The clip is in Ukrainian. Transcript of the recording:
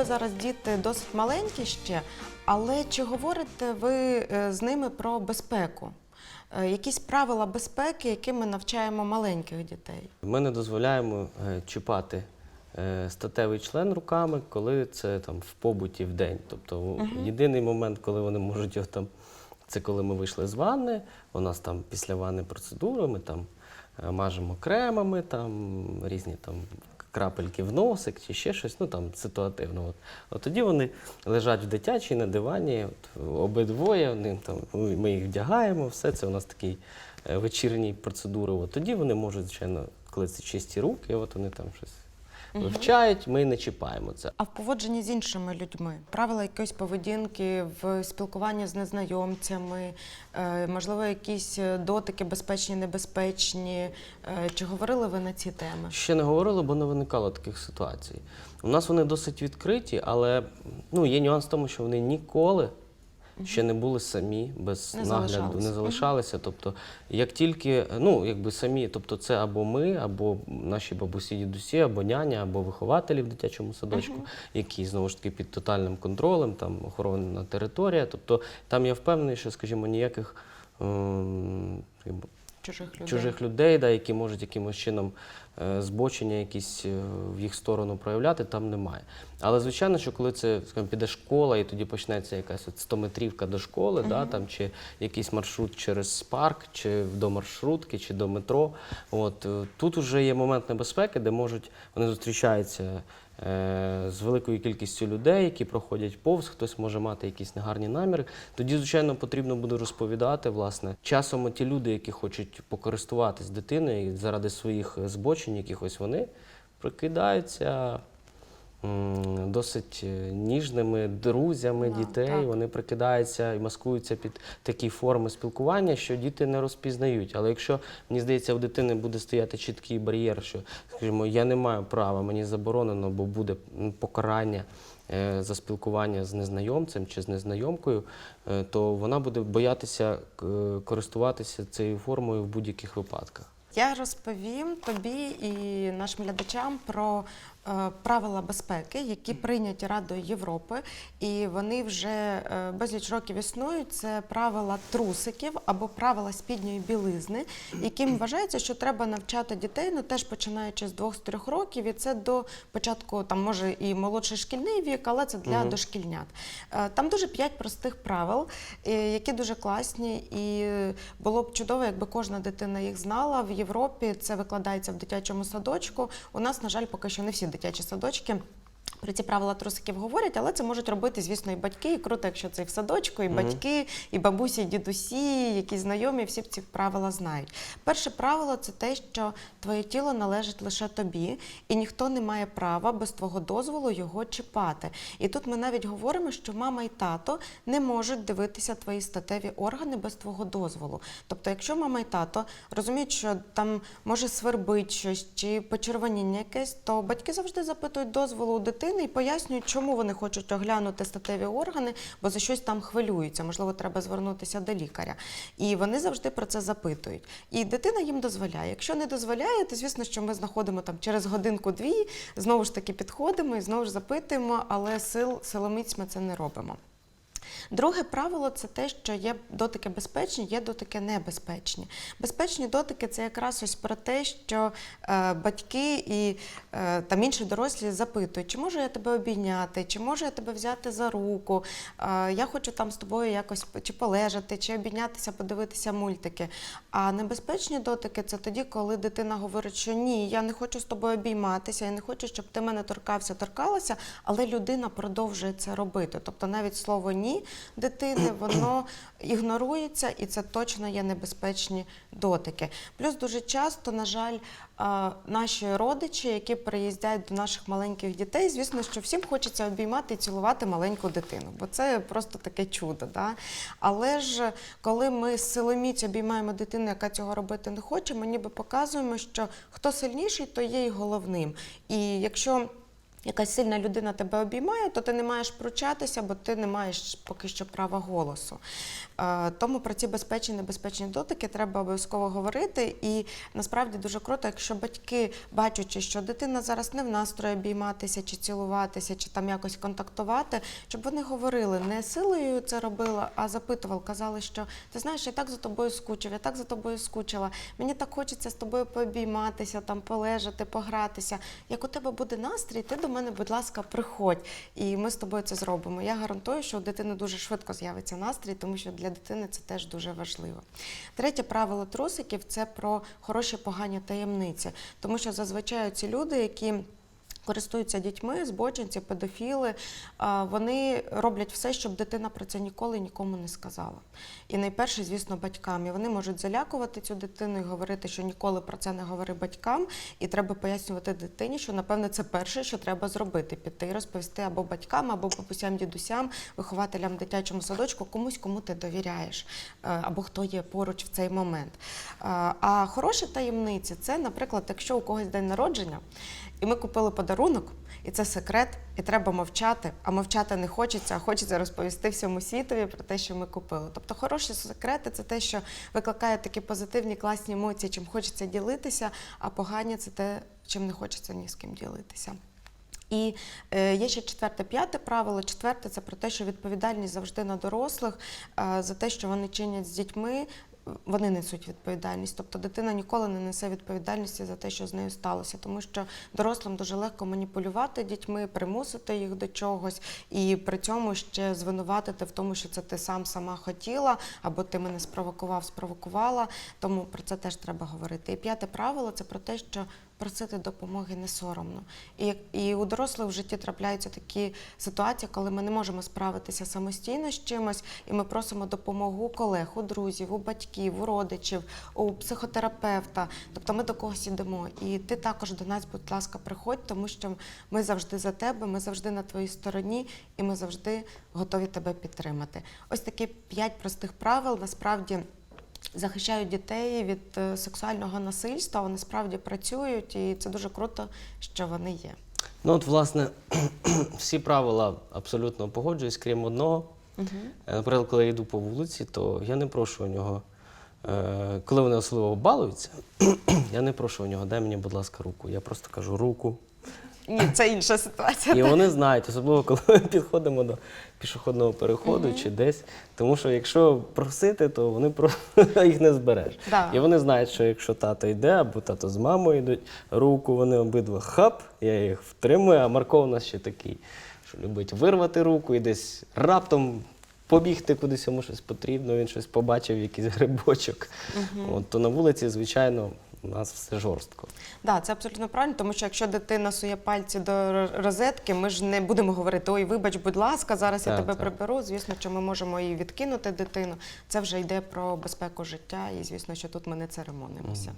тебе зараз діти досить маленькі ще, але чи говорите ви з ними про безпеку? Якісь правила безпеки, які ми навчаємо маленьких дітей? Ми не дозволяємо чіпати статевий член руками, коли це там в побуті в день. Тобто єдиний момент, коли вони можуть його там, це коли ми вийшли з ванни, у нас там після ванни процедури, ми там мажемо кремами, там різні там крапельки в носик чи ще щось, ну там ситуативно. От тоді вони лежать в дитячій на дивані, обидвоє, вони, там, ми їх вдягаємо, все це у нас такі вечірні процедури. От тоді вони можуть, звичайно, коли це чисті руки, от вони там щось вивчають, ми не чіпаємо це. А в поводженні з іншими людьми? Правила якоїсь поведінки в спілкуванні з незнайомцями, можливо, якісь дотики безпечні, небезпечні? Чи говорили ви на ці теми? Ще не говорили, бо не виникало таких ситуацій. У нас вони досить відкриті, але є нюанс в тому, що вони ніколи ще не були самі, без нагляду, не залишалися. Тобто, як тільки, самі, тобто це або ми, або наші бабусі, дідусі, або няня, або вихователі в дитячому садочку, які, знову ж таки, під тотальним контролем, там охоронна територія. Тобто, там я впевнений, що, скажімо, ніяких чужих людей, які можуть якимось чином збочення якісь в їх сторону проявляти, там немає. Але, звичайно, що коли це, скажімо, піде школа, і тоді почнеться якась 100-метрівка до школи, чи якийсь маршрут через парк, чи до маршрутки, чи до метро, тут вже є момент небезпеки, де вони зустрічаються з великою кількістю людей, які проходять повз, хтось може мати якісь негарні наміри. Тоді, звичайно, потрібно буде розповідати, власне. Часом ті люди, які хочуть покористуватись дитиною заради своїх збочень якихось, вони прикидаються досить ніжними друзями дітей, вони прикидаються і маскуються під такі форми спілкування, що діти не розпізнають. Але якщо, мені здається, у дитини буде стояти чіткий бар'єр, що, скажімо, я не маю права, мені заборонено, бо буде покарання за спілкування з незнайомцем чи з незнайомкою, то вона буде боятися користуватися цією формою в будь-яких випадках. Я розповім тобі і нашим глядачам про правила безпеки, які прийняті Радою Європи, і вони вже безліч років існують. Це правила трусиків або правила спідньої білизни, яким вважається, що треба навчати дітей, теж починаючи з 2-3 років, і це до початку, там може і молодший шкільний вік, але це для дошкільнят. Там дуже 5 простих правил, які дуже класні, і було б чудово, якби кожна дитина їх знала. В Європі це викладається в дитячому садочку. У нас, на жаль, поки що не всі дитячі садочки про ці правила трусиків говорять, але це можуть робити, звісно, і батьки. І круто, якщо це і в садочку, і батьки, і бабусі, і дідусі, які знайомі, всі ці правила знають. Перше правило – це те, що твоє тіло належить лише тобі, і ніхто не має права без твого дозволу його чіпати. І тут ми навіть говоримо, що мама і тато не можуть дивитися твої статеві органи без твого дозволу. Тобто, якщо мама і тато розуміють, що там може свербить щось, чи почервоніння якесь, то батьки завжди запитують дозволу у дитини і пояснюють, чому вони хочуть оглянути статеві органи, бо за щось там хвилюються, можливо, треба звернутися до лікаря. І вони завжди про це запитують. І дитина їм дозволяє. Якщо не дозволяє, то, звісно, що ми знаходимо там через годинку-дві, знову ж таки підходимо і знову ж запитуємо, але силоміць ми це не робимо. Друге правило – це те, що є дотики безпечні, є дотики небезпечні. Безпечні дотики – це якраз ось про те, що батьки і там інші дорослі запитують, чи можу я тебе обійняти, чи можу я тебе взяти за руку, я хочу там з тобою якось чи полежати, чи обійнятися, подивитися мультики. А небезпечні дотики – це тоді, коли дитина говорить, що ні, я не хочу з тобою обійматися, я не хочу, щоб ти мене торкалася, але людина продовжує це робити. Тобто навіть слово «ні» дитини, воно ігнорується, і це точно є небезпечні дотики. Плюс дуже часто, на жаль, наші родичі, які приїздять до наших маленьких дітей, звісно, що всім хочеться обіймати і цілувати маленьку дитину, бо це просто таке чудо. Да? Але ж, коли ми силоміць обіймаємо дитину, яка цього робити не хоче, ми ніби показуємо, що хто сильніший, то є і головним. І якщо якась сильна людина тебе обіймає, то ти не маєш пручатися, бо ти не маєш поки що права голосу. Тому про ці безпечні і небезпечні дотики треба обов'язково говорити. І насправді дуже круто, якщо батьки, бачачи, що дитина зараз не в настрої обійматися, чи цілуватися, чи там якось контактувати, щоб вони говорили, не силою це робила, а запитували, казали, що ти знаєш, я так за тобою скучив, я так за тобою скучила, мені так хочеться з тобою пообійматися, там полежати, погратися. Як у тебе буде настрій, ти до мене, будь ласка, приходь, і ми з тобою це зробимо. Я гарантую, що у дитини дуже швидко з'явиться настрій, тому що для дитини це теж дуже важливо. Третє правило трусиків – це про хороші погані таємниці, тому що зазвичай ці люди, які користуються дітьми, збочинці, педофіли, вони роблять все, щоб дитина про це ніколи нікому не сказала. І найперше, звісно, батькам. І вони можуть залякувати цю дитину і говорити, що ніколи про це не говори батькам, і треба пояснювати дитині, що, напевне, це перше, що треба зробити – піти і розповісти або батькам, або бабусям, дідусям, вихователям в дитячому садочку, комусь, кому ти довіряєш, або хто є поруч в цей момент. А хороші таємниці – це, наприклад, якщо у когось день народження, і ми купили подарунок, і це секрет, і треба мовчати, а мовчати не хочеться, а хочеться розповісти всьому світові про те, що ми купили. Тобто хороші секрети – це те, що викликає такі позитивні, класні емоції, чим хочеться ділитися, а погані – це те, чим не хочеться ні з ким ділитися. І є ще четверте, п'яте правило. Четверте – це про те, що відповідальність завжди на дорослих за те, що вони чинять з дітьми, вони несуть відповідальність. Тобто дитина ніколи не несе відповідальності за те, що з нею сталося, тому що дорослим дуже легко маніпулювати дітьми, примусити їх до чогось і при цьому ще звинуватити в тому, що це ти сама хотіла, або ти мене спровокувала, тому про це теж треба говорити. І п'яте правило – це про те, що просити допомоги не соромно. І у дорослих в житті трапляються такі ситуації, коли ми не можемо справитися самостійно з чимось, і ми просимо допомогу у колег, у друзів, у батьків, у родичів, у психотерапевта. Тобто ми до когось ідемо. І ти також до нас, будь ласка, приходь, тому що ми завжди за тебе, ми завжди на твоїй стороні, і ми завжди готові тебе підтримати. Ось такі 5 простих правил, насправді, захищають дітей від сексуального насильства, вони справді працюють, і це дуже круто, що вони є. Ну от, власне, всі правила абсолютно погоджуюсь, крім одного. Наприклад, коли я йду по вулиці, то я не прошу у нього, коли вони особливо балуються, я не прошу у нього, дай мені, будь ласка, руку. Я просто кажу руку. Ні, це інша ситуація. І вони знають, особливо коли ми підходимо до пішохідного переходу чи десь. Тому що якщо просити, то вони їх не збереш. Да. І вони знають, що якщо тато йде, або тато з мамою йдуть, руку вони обидва хап, я їх втримую, а Марко у нас ще такий, що любить вирвати руку і десь раптом побігти кудись, йому щось потрібно, він щось побачив, якийсь грибочок. От, то на вулиці, звичайно, у нас все жорстко. Так, це абсолютно правильно, тому що якщо дитина сує пальці до розетки, ми ж не будемо говорити, ой, вибач, будь ласка, зараз я тебе приберу. Звісно, що ми можемо і відкинути дитину. Це вже йде про безпеку життя, і звісно, що тут ми не церемонимося.